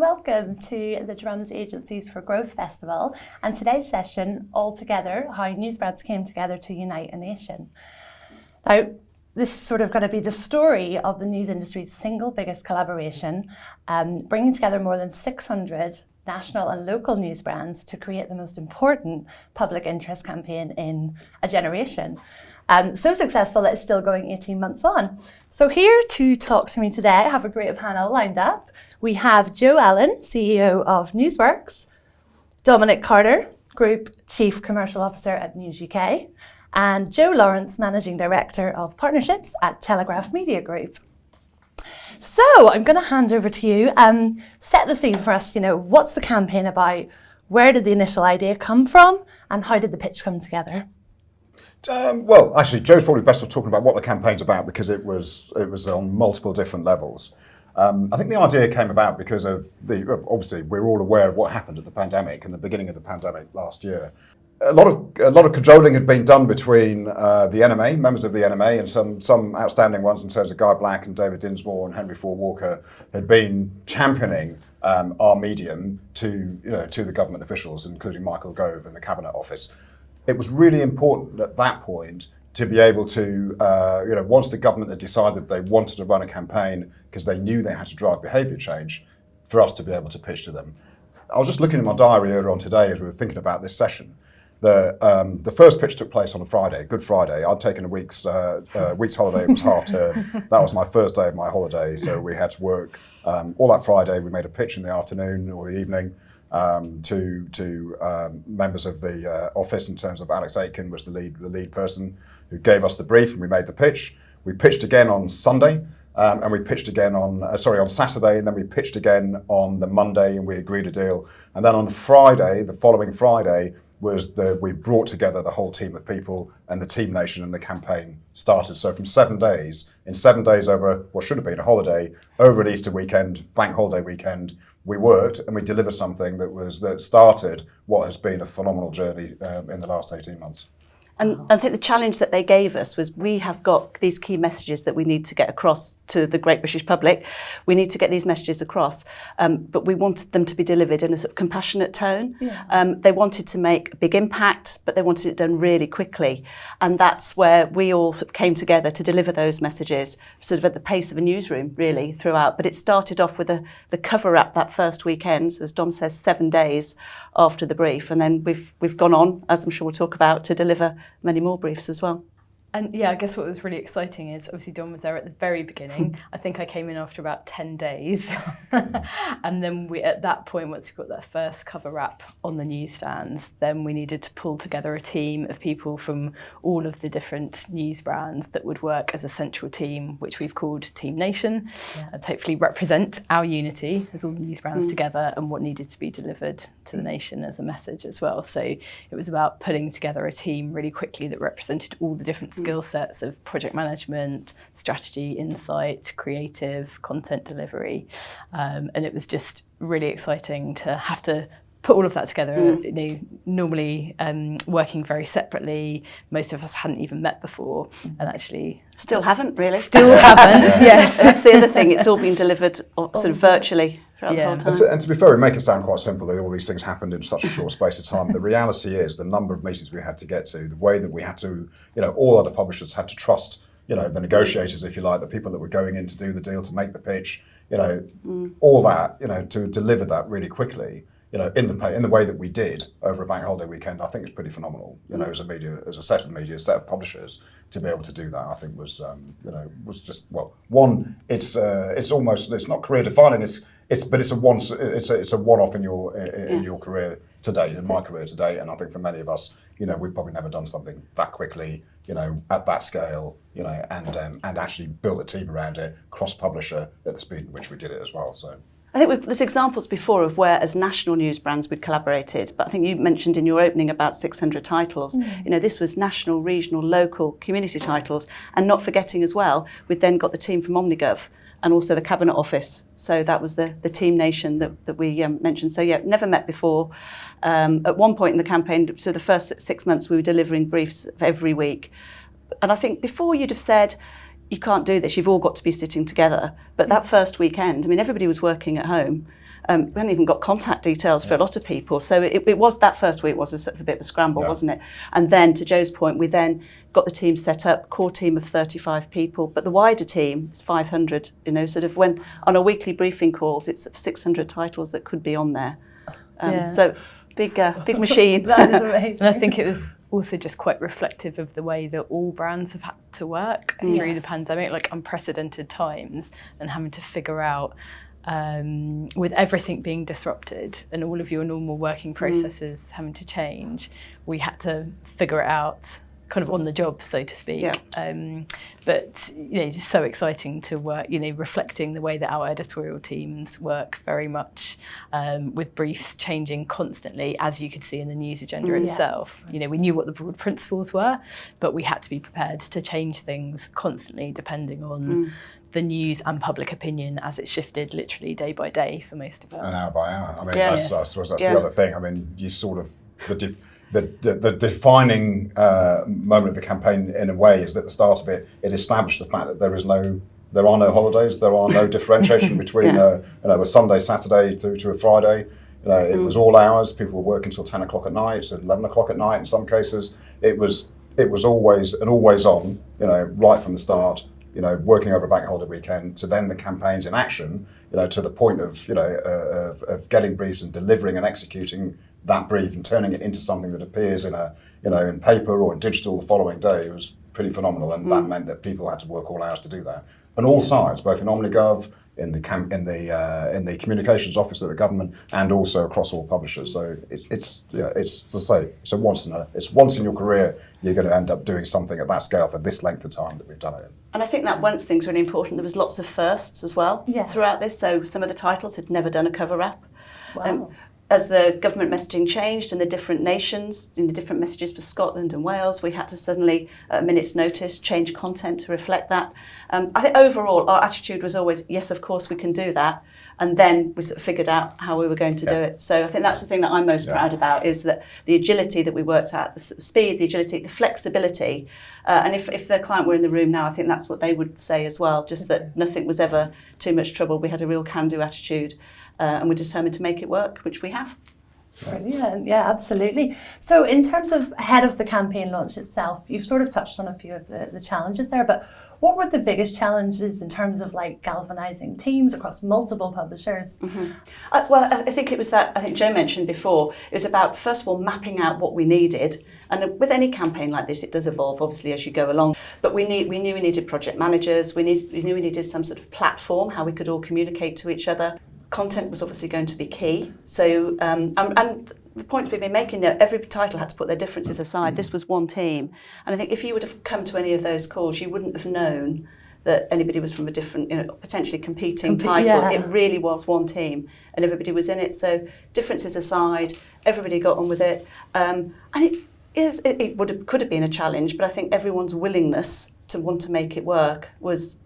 welcome to the Drums Agencies for Growth Festival and today's session, All Together, how news brands came together to unite a nation. Now, this is sort of going to be the story of the news industry's single biggest collaboration, bringing together more than 600 national and local news brands to create the most important public interest campaign in a generation. So successful that it's still going 18 months on. So here to talk to me today, I have a great panel lined up. We have Joe Allen, CEO of Newsworks, Dominic Carter, Group Chief Commercial Officer at News UK, and Joe Lawrence, Managing Director of Partnerships at Telegraph Media Group. So I'm going to hand over to you. Set the scene for us. What's the campaign about? Where did the initial idea come from? And how did the pitch come together? Well, actually, Joe's probably best off talking about what the campaign's about because it was on multiple different levels. I think the idea came about because of obviously we're all aware of what happened at the pandemic and the beginning of the pandemic last year. A lot of cajoling had been done between the NMA, members of the NMA, and some outstanding ones in terms of Guy Black and David Dinsmore and Henry Ford Walker had been championing our medium to the government officials, including Michael Gove and the Cabinet Office. It was really important at that point to be able to, once the government had decided they wanted to run a campaign because they knew they had to drive behaviour change, for us to be able to pitch to them. I was just looking in my diary earlier on today as we were thinking about this session. The first pitch took place on a Friday, Good Friday. I'd taken a week's holiday. It was half term. That was my first day of my holiday, so we had to work all that Friday. We made a pitch in the afternoon or the evening to members of the office. In terms of Alex Aitken was the lead person who gave us the brief, and we made the pitch. We pitched again on Sunday, and we pitched again on Saturday, and then we pitched again on the Monday, and we agreed a deal. And then on the Friday, the following Friday, we brought together the whole team of people and the Team Nation, and the campaign started. So from 7 days, in 7 days over what should have been a holiday, over an Easter weekend, bank holiday weekend, we worked and we delivered something that started what has been a phenomenal journey in the last 18 months. And I think the challenge that they gave us was we have got these key messages that we need to get across to the great British public. We need to get these messages across, but we wanted them to be delivered in a sort of compassionate tone. Yeah. They wanted to make a big impact, but they wanted it done really quickly. And that's where we all sort of came together to deliver those messages, sort of at the pace of a newsroom, really, throughout. But it started off with the cover-up that first weekend, so as Dom says, 7 days after the brief. And then we've gone on, as I'm sure we'll talk about, to deliver many more briefs as well. And yeah, I guess what was really exciting is obviously Dom was there at the very beginning. I think I came in after about 10 days. And then at that point, once we got that first cover wrap on the newsstands, then we needed to pull together a team of people from all of the different news brands that would work as a central team, which we've called Team Nation, to hopefully represent our unity as all the news brands together and what needed to be delivered to the nation as a message as well. So it was about putting together a team really quickly that represented all the different skill sets of project management, strategy, insight, creative, content delivery. And it was just really exciting to have to put all of that together. Normally working very separately, most of us hadn't even met before, and actually still haven't really. Still haven't. Yes, that's the other thing. It's all been delivered sort of virtually throughout the whole time. And to be fair, we make it sound quite simple that all these things happened in such a short space of time. The reality is the number of meetings we had to get to, the way that we had to, all other publishers had to trust, the negotiators, if you like, the people that were going in to do the deal, to make the pitch, all that, to deliver that really quickly. In the way that we did over a bank holiday weekend, I think it's pretty phenomenal. As a set of publishers, to be able to do that, I think was just one. It's not career defining. But it's a one-off in your career today, in my career today, and I think for many of us, we've probably never done something that quickly, at that scale, and actually built a team around it, cross-publisher at the speed in which we did it as well. So. I think there's examples before of where, as national news brands, we'd collaborated. But I think you mentioned in your opening about 600 titles. This was national, regional, local, community titles. And not forgetting as well, we'd then got the team from Omnigov and also the Cabinet Office. So that was the Team Nation that we mentioned. So yeah, never met before. At one point in the campaign, so the first 6 months, we were delivering briefs every week. And I think before you'd have said, you can't do this, you've all got to be sitting together. But that first weekend, everybody was working at home. We hadn't even got contact details for a lot of people. So it was, that first week was a sort of a bit of a scramble, wasn't it? And then, to Joe's point, we then got the team set up, core team of 35 people, but the wider team is 500, sort of when on a weekly briefing calls, it's 600 titles that could be on there. So big machine. That is amazing. And I think it was also just quite reflective of the way that all brands have had to work through the pandemic, like unprecedented times, and having to figure out, with everything being disrupted and all of your normal working processes having to change, we had to figure it out kind of on the job, so to speak. But just so exciting to work, reflecting the way that our editorial teams work very much, with briefs changing constantly, as you could see in the news agenda itself. We knew what the broad principles were, but we had to be prepared to change things constantly depending on the news and public opinion as it shifted literally day by day for most of it. And hour by hour. I mean, I suppose that's Yeah. the other thing. I mean, you sort of, the defining moment of the campaign, in a way, is that at the start of it, it established the fact that there are no holidays, there are no differentiation between a Sunday, Saturday through to a Friday. It was all hours. People were working till 10 o'clock at night, 11 o'clock at night in some cases. It was always an always on, right from the start. Working over a bank holiday weekend, to then the campaigns in action, to the point of getting briefs and delivering and executing that brief and turning it into something that appears in paper or in digital the following day. It was pretty phenomenal, and that meant that people had to work all hours to do that. And all sides, both in Omnigov, in the communications office of the government, and also across all publishers. So it's to say, it's once in your career you're going to end up doing something at that scale for this length of time that we've done it in. And I think that once thing's really important. There was lots of firsts as well throughout this. So some of the titles had never done a cover wrap. Wow. As the government messaging changed in the different nations, in the different messages for Scotland and Wales, we had to suddenly, at a minute's notice, change content to reflect that. I think overall, our attitude was always, yes, of course we can do that. And then we sort of figured out how we were going to do it. So I think that's the thing that I'm most proud about, is that the agility that we worked at, the sort of speed, the agility, the flexibility. And if the client were in the room now, I think that's what they would say as well, just that nothing was ever too much trouble. We had a real can-do attitude, and we're determined to make it work, which we have. Brilliant, yeah, absolutely. So in terms of ahead of the campaign launch itself, you've sort of touched on a few of the challenges there, but what were the biggest challenges in terms of galvanizing teams across multiple publishers? Well, I think it was that, I think Joe mentioned before, it was about, first of all, mapping out what we needed. And with any campaign like this, it does evolve, obviously, as you go along. But we knew we needed project managers, we knew we needed some sort of platform, how we could all communicate to each other. Content was obviously going to be key. So, and the points we've been making there, every title had to put their differences aside. This was one team. And I think if you would have come to any of those calls, you wouldn't have known that anybody was from a different, potentially competing title. Yeah. It really was one team and everybody was in it. So differences aside, everybody got on with it. And it could have been a challenge, but I think everyone's willingness to want to make it work was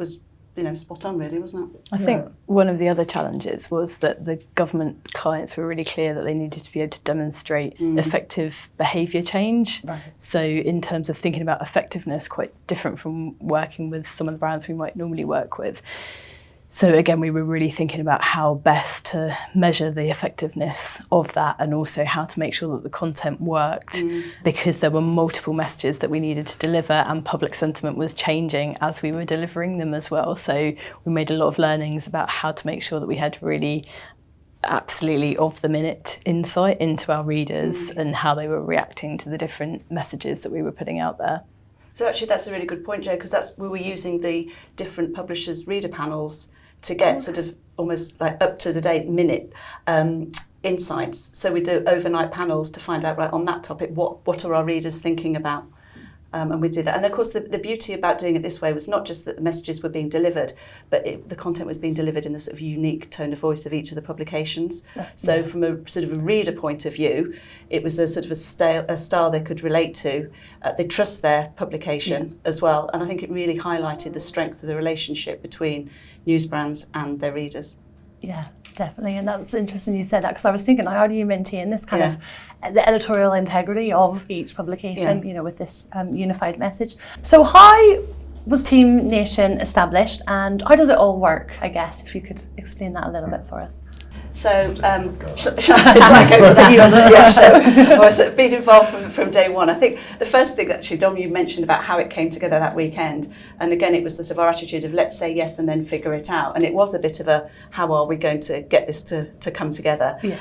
spot on, really, wasn't it? I think one of the other challenges was that the government clients were really clear that they needed to be able to demonstrate effective behaviour change. Right. So in terms of thinking about effectiveness, quite different from working with some of the brands we might normally work with. So again, we were really thinking about how best to measure the effectiveness of that, and also how to make sure that the content worked, because there were multiple messages that we needed to deliver, and public sentiment was changing as we were delivering them as well. So we made a lot of learnings about how to make sure that we had really absolutely of-the-minute insight into our readers and how they were reacting to the different messages that we were putting out there. So actually that's a really good point, Joe, because we were using the different publishers' reader panels to get sort of almost like up-to-the-date minute insights. So we do overnight panels to find out, right, on that topic, what are our readers thinking about? And we do that. And of course, the beauty about doing it this way was not just that the messages were being delivered, but the content was being delivered in the sort of unique tone of voice of each of the publications. So from a sort of a reader point of view, it was a sort of a style they could relate to. They trust their publication as well. And I think it really highlighted the strength of the relationship between news brands and their readers. Yeah, definitely. And that's interesting you said that, because I was thinking, how do you maintain this kind of the editorial integrity of each publication, with this unified message? So how was Team Nation established, and how does it all work, I guess, if you could explain that a little bit for us? So, shall I go with that? Yeah, so I've sort of been involved from day one. I think the first thing, actually, Dom, you mentioned about how it came together that weekend. And again, it was sort of our attitude of let's say yes and then figure it out. And it was a bit of a, how are we going to get this to come together? Yeah.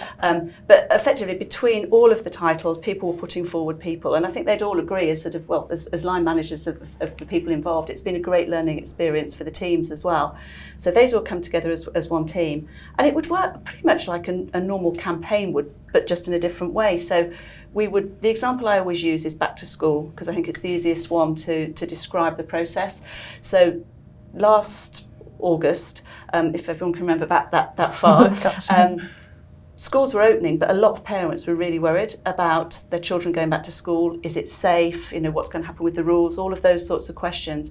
But effectively, between all of the titles, people were putting forward people. And I think they'd all agree as sort of, well, as line managers of the people involved, it's been a great learning experience for the teams as well. So those all come together as one team. And it would work pretty much like a normal campaign would, but just in a different way. So the example I always use is back to school, because I think it's the easiest one to describe the process. So last August, if everyone can remember back that far, schools were opening, but a lot of parents were really worried about their children going back to school. Is it safe? What's going to happen with the rules? All of those sorts of questions.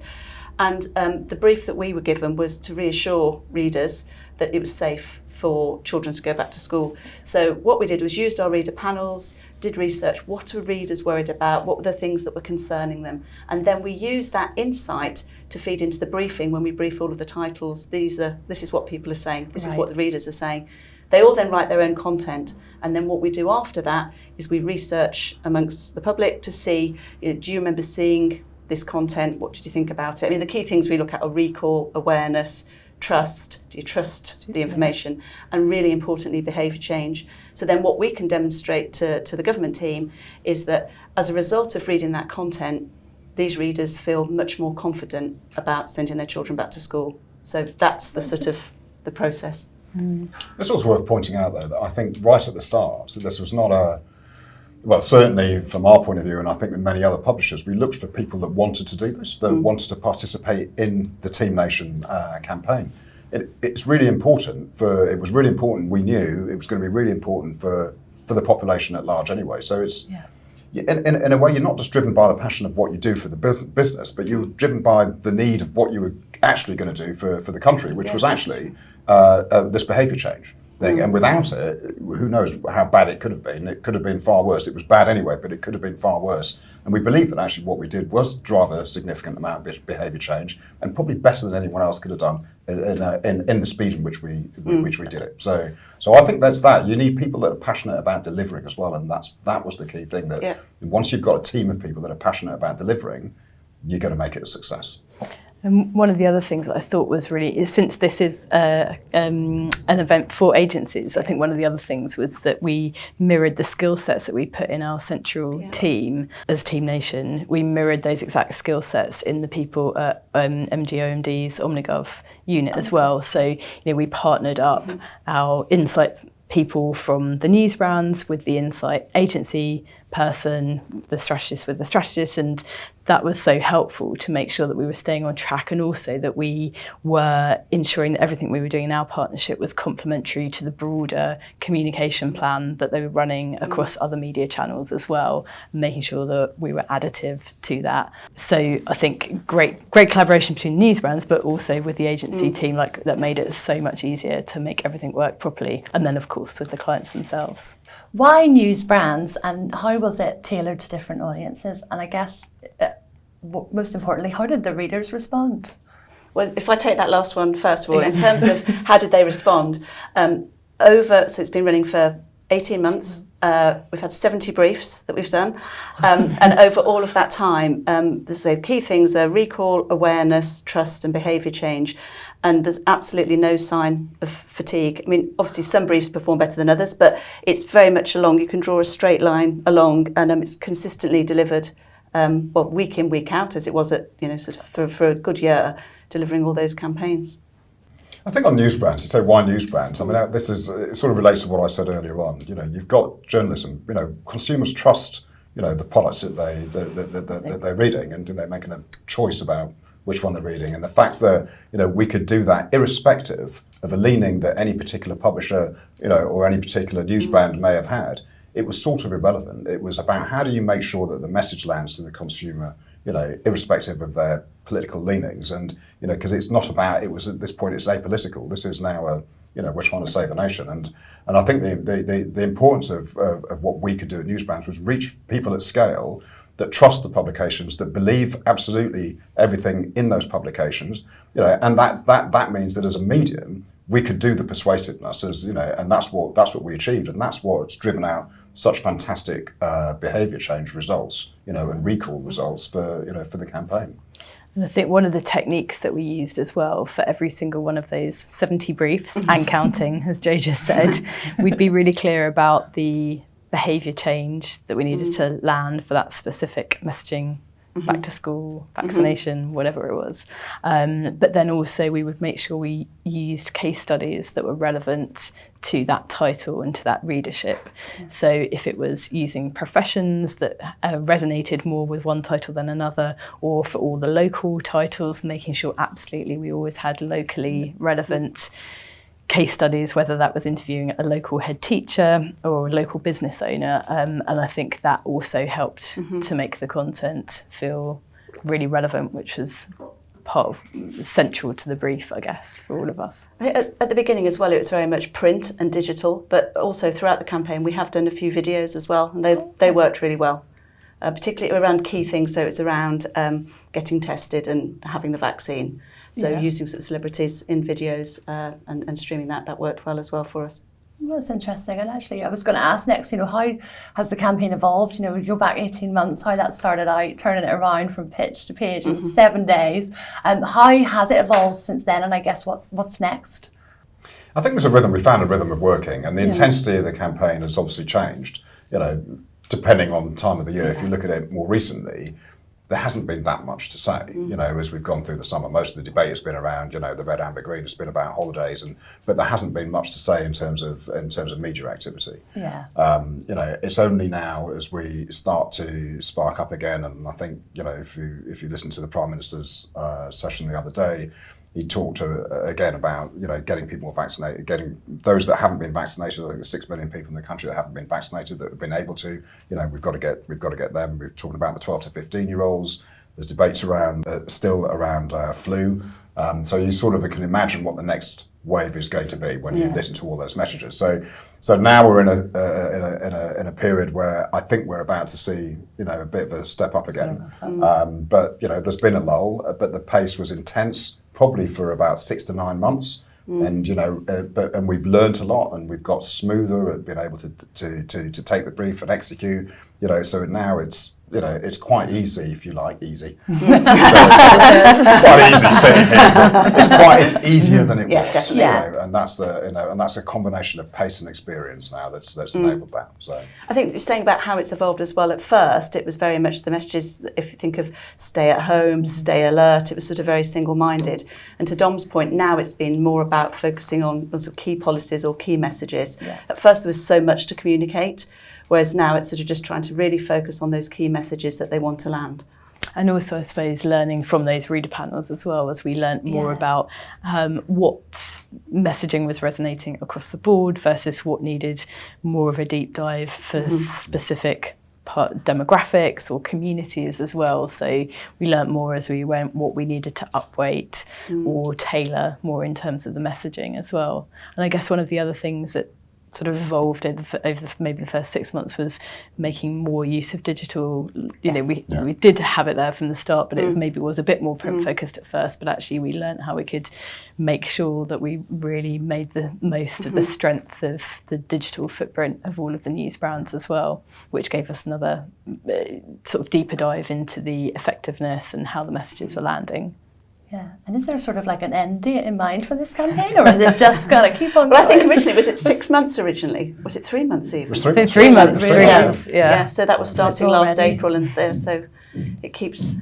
And the brief that we were given was to reassure readers that it was safe for children to go back to school. So what we did was used our reader panels, did research, what were readers worried about, what were the things that were concerning them, and then we used that insight to feed into the briefing when we brief all of the titles. This is what people are saying, this is what the readers are saying. They all then write their own content, and then what we do after that is we research amongst the public to see, do you remember seeing this content, what did you think about it? I mean, the key things we look at are recall, awareness, trust, do you trust the information, and really importantly, behaviour change. So then what we can demonstrate to the government team is that as a result of reading that content, these readers feel much more confident about sending their children back to school. So that's the sort of the process. It's also worth pointing out, though, that I think right at the start, this was not well, certainly from our point of view, and I think with many other publishers, we looked for people that wanted to do this, that wanted to participate in the Team Nation campaign. It's really important it was really important, we knew it was going to be really important for the population at large anyway. So it's, in a way, you're not just driven by the passion of what you do for the business, but you're driven by the need of what you were actually going to do for the country, which was actually this behaviour change thing. And without it, who knows how bad it could have been. It could have been far worse. It was bad anyway, but it could have been far worse. And we believe that actually what we did was drive a significant amount of behaviour change, and probably better than anyone else could have done in the speed in which we did it. So I think that's that. You need people that are passionate about delivering as well, and that was the key thing, that once you've got a team of people that are passionate about delivering, you're going to make it a success. And one of the other things that I thought was really, since this is an event for agencies, I think one of the other things was that we mirrored the skill sets that we put in our central team as Team Nation. We mirrored those exact skill sets in the people at MGOMD's Omnigov unit as well. So, we partnered up our insight people from the news brands with the insight agency person, the strategist with the strategist, and that was so helpful to make sure that we were staying on track, and also that we were ensuring that everything we were doing in our partnership was complementary to the broader communication plan that they were running across other media channels as well, making sure that we were additive to that. So I think great collaboration between news brands, but also with the agency team, that made it so much easier to make everything work properly. And then of course with the clients themselves. Why news brands, and how was it tailored to different audiences? And I guess, most importantly, how did the readers respond? Well, if I take that last one first of all, in terms of how did they respond, so it's been running for 18 months. We've had 70 briefs that we've done, and over all of that time, the key things are recall, awareness, trust, and behaviour change. And there's absolutely no sign of fatigue. I mean, obviously some briefs perform better than others, but it's very much along. You can draw a straight line along, and it's consistently delivered, week in, week out, as it was at, sort of for a good year, delivering all those campaigns. I think on news brands, you say why news brands? I mean, it sort of relates to what I said earlier on. You've got journalism. Consumers trust, the products that they're reading, and they're making a choice about which one they're reading. And the fact that, we could do that irrespective of a leaning that any particular publisher, or any particular news brand may have had, it was sort of irrelevant. It was about how do you make sure that the message lands to the consumer, irrespective of their political leanings. And, because it's not about, at this point, it's apolitical. This is now we're trying to save a nation. And I think the importance of what we could do at news brands was reach people at scale that trust the publications, that believe absolutely everything in those publications, and that means that as a medium, we could do the persuasiveness, as you know, and that's what we achieved, and that's what's driven out such fantastic behaviour change results, you know, and recall results for the campaign. And I think one of the techniques that we used as well for every single one of those 70 briefs and counting, as Jo just said, we'd be really clear about the behaviour change that we needed to land for that specific messaging, back to school, vaccination, whatever it was. But then also we would make sure we used case studies that were relevant to that title and to that readership. So if it was using professions that resonated more with one title than another, or for all the local titles, making sure absolutely we always had locally relevant case studies, whether that was interviewing a local head teacher or a local business owner. And I think that also helped to make the content feel really relevant, which was part of central to the brief, I guess, for all of us. At the beginning as well, it was very much print and digital, but also throughout the campaign we have done a few videos as well, and they worked really well, particularly around key things. So it's around getting tested and having the vaccine. So using sort of celebrities in videos and streaming that worked well as well for us. Well, that's interesting. And actually, I was going to ask next, you know, how has the campaign evolved? You know, we go back 18 months, how that started out, turning it around from pitch to page in 7 days. How has it evolved since then? And I guess what's next? I think we found a rhythm of working, and the intensity of the campaign has obviously changed, you know, depending on time of the year. If you look at it more recently, there hasn't been that much to say, you know, as we've gone through the summer. Most of the debate has been around, you know, the red, amber, green. It's been about holidays, but there hasn't been much to say in terms of media activity. Yeah. You know, it's only now as we start to spark up again, and I think, you know, if you listen to the Prime Minister's session the other day, he talked again about, you know, getting people vaccinated, getting those that haven't been vaccinated. I think there's 6 million people in the country that haven't been vaccinated that have been able to. You know, we've got to get them. We're talking about the 12 to 15-year-olds. There's debates still around flu. So you sort of can imagine what the next wave is going to be when you listen to all those messages. So now we're in a period where I think we're about to see, you know, a bit of a step up again. But you know, there's been a lull, but the pace was intense, probably for about 6 to 9 months. And you know, and we've learnt a lot, and we've got smoother at being able to take the brief and execute. You know, so now it's, you know, it's quite easy, if you like, easy. Quite easy sitting here, but it's easier than it was. Definitely. You know, and that's a combination of pace and experience now that's enabled that. So I think you're saying about how it's evolved as well. At first, it was very much the messages, if you think of stay at home, stay alert, it was sort of very single-minded. And to Dom's point, now it's been more about focusing on sort of key policies or key messages. At first, there was so much to communicate, whereas now it's sort of just trying to really focus on those key messages that they want to land. And also, I suppose, learning from those reader panels as well, as we learnt more about what messaging was resonating across the board versus what needed more of a deep dive for specific demographics or communities as well. So we learnt more as we went what we needed to upweight or tailor more in terms of the messaging as well. And I guess one of the other things that sort of evolved over maybe the first 6 months was making more use of digital. You know, we did have it there from the start, but it was a bit more print focused at first, but actually we learned how we could make sure that we really made the most of the strength of the digital footprint of all of the news brands as well, which gave us another sort of deeper dive into the effectiveness and how the messages were landing. Yeah, and is there sort of like an end date in mind for this campaign, or is it just going to keep on going? Well, I think originally, was it 6 months originally? Was it 3 months even? it was 3 months. 3 months, It was 3 months, Yeah, so that was starting last already. April, and so it keeps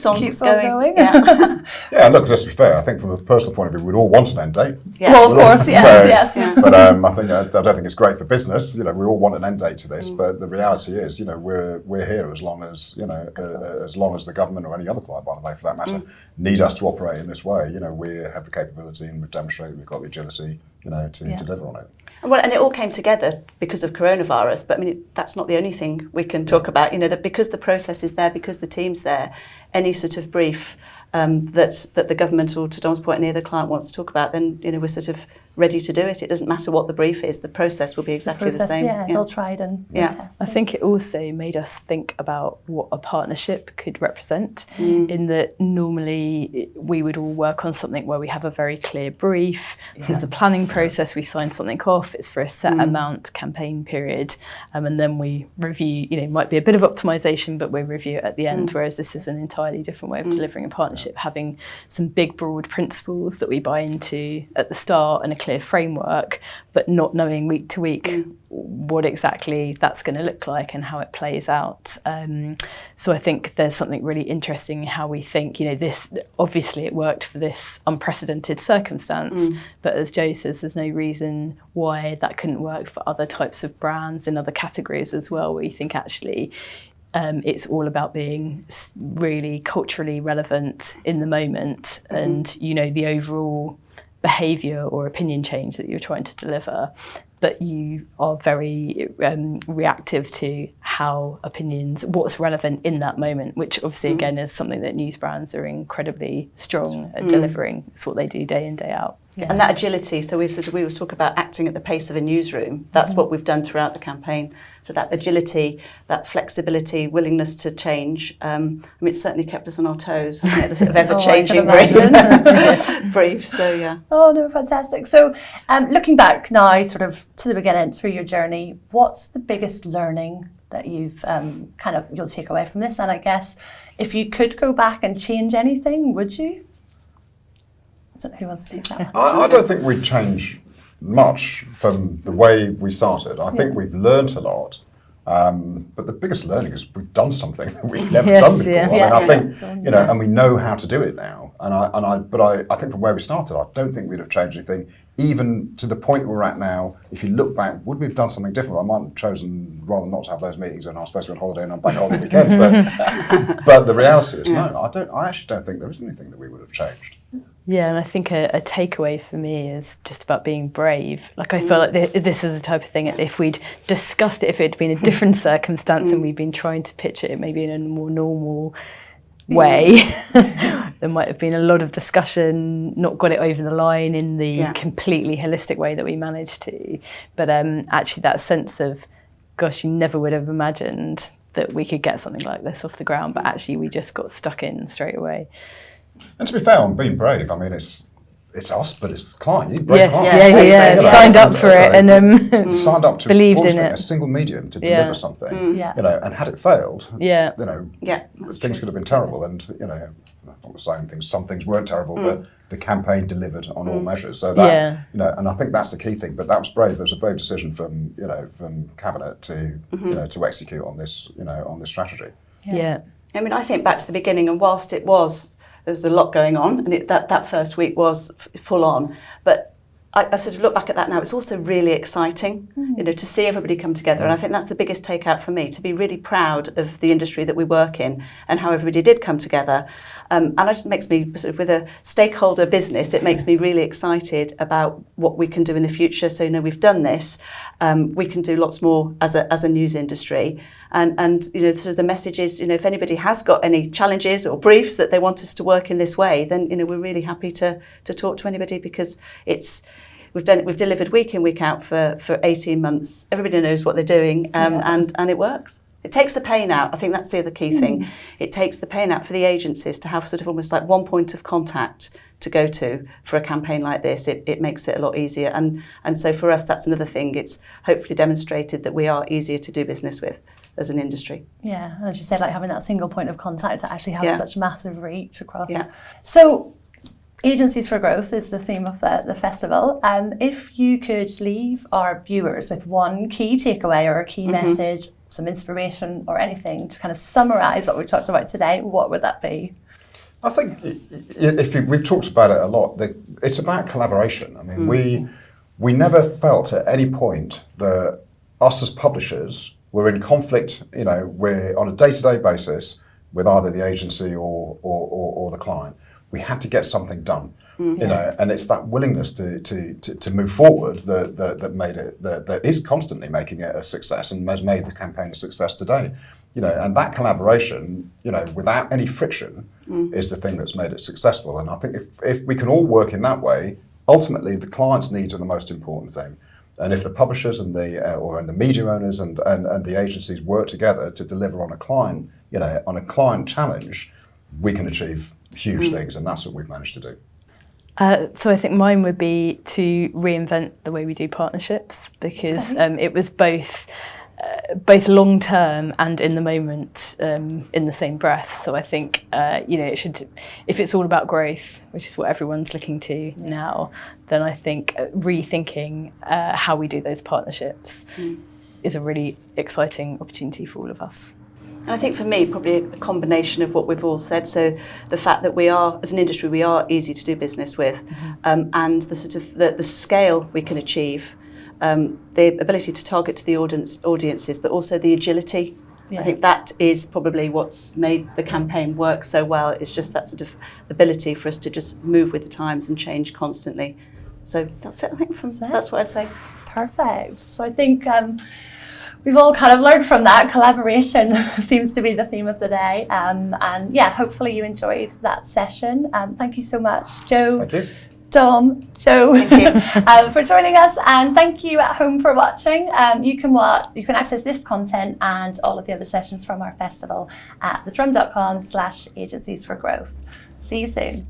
on Keeps on going. going. Yeah. Yeah, look, let's be fair. I think from a personal point of view, we'd all want an end date. Yeah. Well, of course, yes, So- yes. But I don't think it's great for business. You know, we all want an end date to this. But the reality is, you know, we're here as long as, you know, as long as the government or any other client, by the way, for that matter, need us to operate in this way. You know, we have the capability and we've demonstrated we've got the agility, you know, to deliver on it. Well, and it all came together because of coronavirus. But I mean, that's not the only thing we can talk about. You know, that because the process is there, because the team's there, any sort of brief that the government, or to Dom's point, any other client wants to talk about, then, you know, we're sort of ready to do it. It doesn't matter what the brief is, the process will be exactly the same. Yeah, it's all tried and tested. I think it also made us think about what a partnership could represent, in that normally we would all work on something where we have a very clear brief, there's a planning process, we sign something off, it's for a set amount campaign period, and then we review, might be a bit of optimization, but we review it at the end, whereas this is an entirely different way of delivering a partnership, having some big broad principles that we buy into at the start and a clear framework, but not knowing week to week what exactly that's going to look like and how it plays out. So I think there's something really interesting in how we think, this, obviously it worked for this unprecedented circumstance, but as Jo says, there's no reason why that couldn't work for other types of brands in other categories as well, where you think actually it's all about being really culturally relevant in the moment, and the overall behaviour or opinion change that you're trying to deliver, but you are very reactive to how what's relevant in that moment, which obviously again is something that news brands are incredibly strong at delivering. It's what they do day in, day out. Yeah. And that agility, so we always talk about acting at the pace of a newsroom. That's what we've done throughout the campaign. So that agility, that flexibility, willingness to change, it's certainly kept us on our toes, hasn't it? The sort of ever-changing brief. So, yeah. Oh, no, fantastic. So looking back now sort of to the beginning, through your journey, what's the biggest learning that you've you'll take away from this? And I guess if you could go back and change anything, would you? I don't know who wants to do that. I don't think we'd change much from the way we started. I think we've learnt a lot, but the biggest learning is we've done something that we've never done before. I think and we know how to do it now. But I think from where we started, I don't think we'd have changed anything, even to the point that we're at now. If you look back, would we have done something different? I might have chosen rather not to have those meetings, and I was supposed to be on holiday and I'm back holiday weekend. But the reality is, no, I actually don't think there is anything that we would have changed. Yeah, and I think a takeaway for me is just about being brave. Like, I feel like this is the type of thing, if we'd discussed it, if it had been a different circumstance and we'd been trying to pitch it maybe in a more normal way, there might have been a lot of discussion, not got it over the line in the completely holistic way that we managed to. But actually that sense of, gosh, you never would have imagined that we could get something like this off the ground, but actually we just got stuck in straight away. And to be fair on being brave, I mean, it's us, but it's the client. You need brave Yes, clients. signed up for it and signed up to believed in it. A single medium to deliver something. And had it failed, things could have been terrible. And I'm not saying some things weren't terrible, but the campaign delivered on all measures. So that and I think that's the key thing. But that was brave. It was a brave decision from cabinet to to execute on this on this strategy. Yeah. I mean, I think back to the beginning, and whilst there was a lot going on, and that first week was full on, but I sort of look back at that now, it's also really exciting, to see everybody come together. And I think that's the biggest takeout for me, to be really proud of the industry that we work in and how everybody did come together. And it just makes me, sort of with a stakeholder business, it makes me really excited about what we can do in the future. So, we've done this, we can do lots more as a news industry. And sort of the message is, if anybody has got any challenges or briefs that they want us to work in this way, then, we're really happy to talk to anybody, because we've delivered week in, week out for 18 months. Everybody knows what they're doing, and it works. It takes the pain out. I think that's the other key thing. It takes the pain out for the agencies to have sort of almost like one point of contact to go to for a campaign like this. It makes it a lot easier. And so for us, that's another thing. It's hopefully demonstrated that we are easier to do business with as an industry. Yeah, and as you said, like having that single point of contact to actually have such massive reach across. Yeah. So, Agencies for Growth is the theme of the festival. If you could leave our viewers with one key takeaway or a key message, some inspiration or anything to kind of summarise what we talked about today, what would that be? I think we've talked about it a lot. It's about collaboration. I mean, we never felt at any point that us as publishers were in conflict. We're on a day-to-day basis with either the agency or the client. We had to get something done, and it's that willingness to move forward that made it, that is constantly making it a success and has made the campaign a success today. And that collaboration, without any friction, is the thing that's made it successful. And I think if we can all work in that way, ultimately the client's needs are the most important thing. And if the publishers and the media owners and the agencies work together to deliver on a client, on a client challenge, we can achieve huge things, and that's what we've managed to do. So I think mine would be to reinvent the way we do partnerships, because it was both long term and in the moment in the same breath. So I think it should, if it's all about growth, which is what everyone's looking to now, then I think rethinking how we do those partnerships is a really exciting opportunity for all of us. And I think for me, probably a combination of what we've all said. So the fact that we are, as an industry, we are easy to do business with, and the sort of the scale we can achieve, the ability to target to the audiences, but also the agility. Yeah. I think that is probably what's made the campaign work so well. It's just that sort of ability for us to just move with the times and change constantly. So that's it, I think. That's what I'd say. Perfect. So I think we've all kind of learned from that. Collaboration seems to be the theme of the day. And yeah, hopefully you enjoyed that session. Thank you so much, Jo. Thank you. Dom, Jo, thank you. for joining us, and thank you at home for watching. You can access this content and all of the other sessions from our festival at thedrum.com/agencies for growth. See you soon.